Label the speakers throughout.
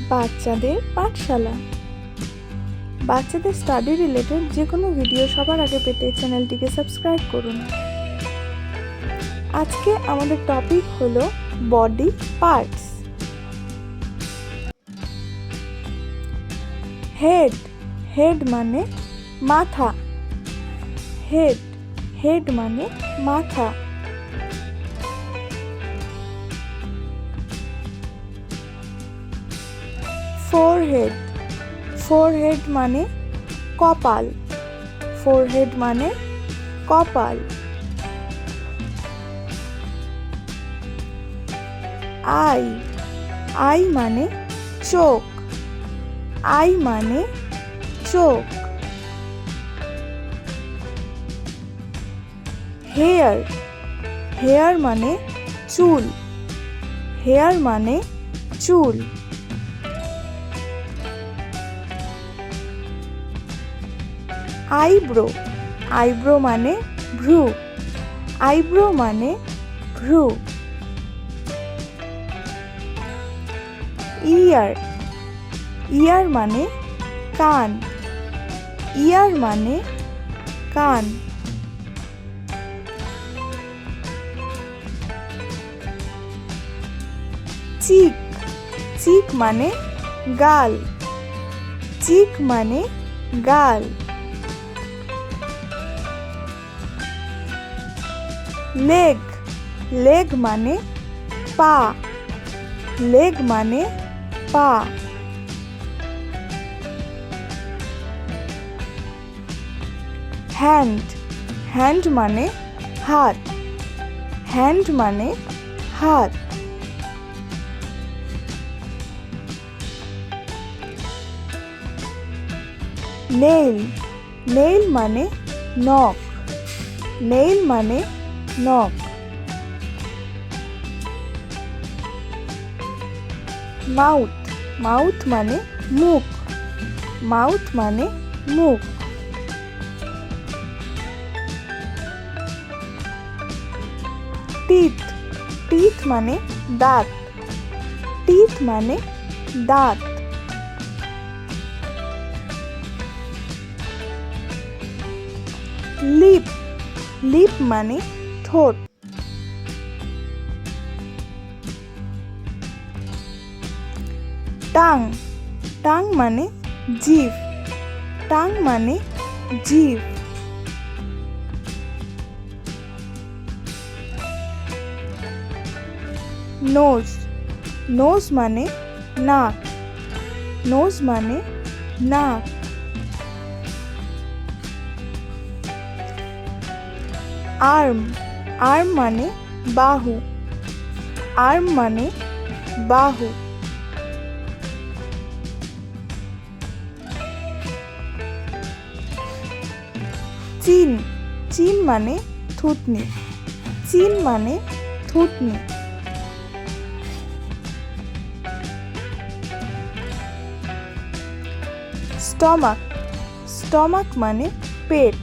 Speaker 1: বাচ্চাদের পাঠশালা। বাচ্চাদের study related যে কোনো ভিডিও সবার আগে পেতে চ্যানেলটিকে সাবস্ক্রাইব করুন। আজকে আমাদের টপিক হলো বডি পার্টস। হেড, হেড মানে মাথা। হেড, হেড মানে মাথা। ফোরহেড, ফোরহেড মানে কপাল। ফোরহেড মানে কপাল। আই, আই মানে চোখ। আই মানে চোখ। হেয়ার, হেয়ার মানে চুল। হেয়ার মানে চুল। আইব্রো, আইব্রো মানে ভ্রু। আইব্রো মানে ভ্রু। ইয়ার, ইয়ার মানে কান। ইয়ার মানে কান। চিক, চিক মানে গাল। চিক মানে গাল। লেগ, লেগ মানে পা। লেগ মানে পা। হ্যান্ড, হ্যান্ড মানে হাত। হ্যান্ড মানে হাত। নেইল, নেইল মানে নখ। নেইল মানে নখ। মাউথ, মাউথ মানে মুখ। মাউথ মানে মুখ। টিথ, টিথ মানে দাঁত। টিথ মানে দাঁত। লিপ, লিপ মানে ঠোঁট। টাং, টাং মানে জিভ। টাং মানে জিভ। নোজ, নোজ মানে নাক। নোজ মানে নাক। আর্ম, আর্ম মানে বাহু। আর্ম মানে বাহু। চিন, চিন মানে থুতনি। চিন মানে থুতনি। স্টমাক, স্টমাক মানে পেট।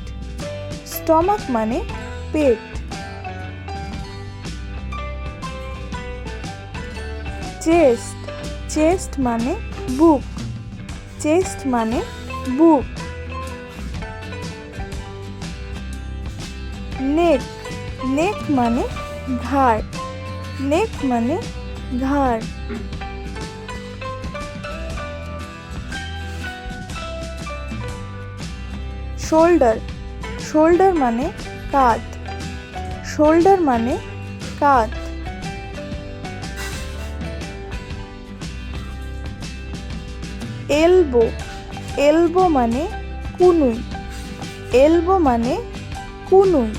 Speaker 1: স্টমাক মানে পেট। চেস্ট, চেস্ট মানে বুক। চেস্ট মানে বুক। নেক, নেক মানে ঘাড়। নেক মানে ঘাড়। শোল্ডার, শোল্ডার মানে কাঁধ। শোল্ডার মানে কাঁধ। এলবো, এলবো মানে কুনুই। এলবো মানে কুনুই।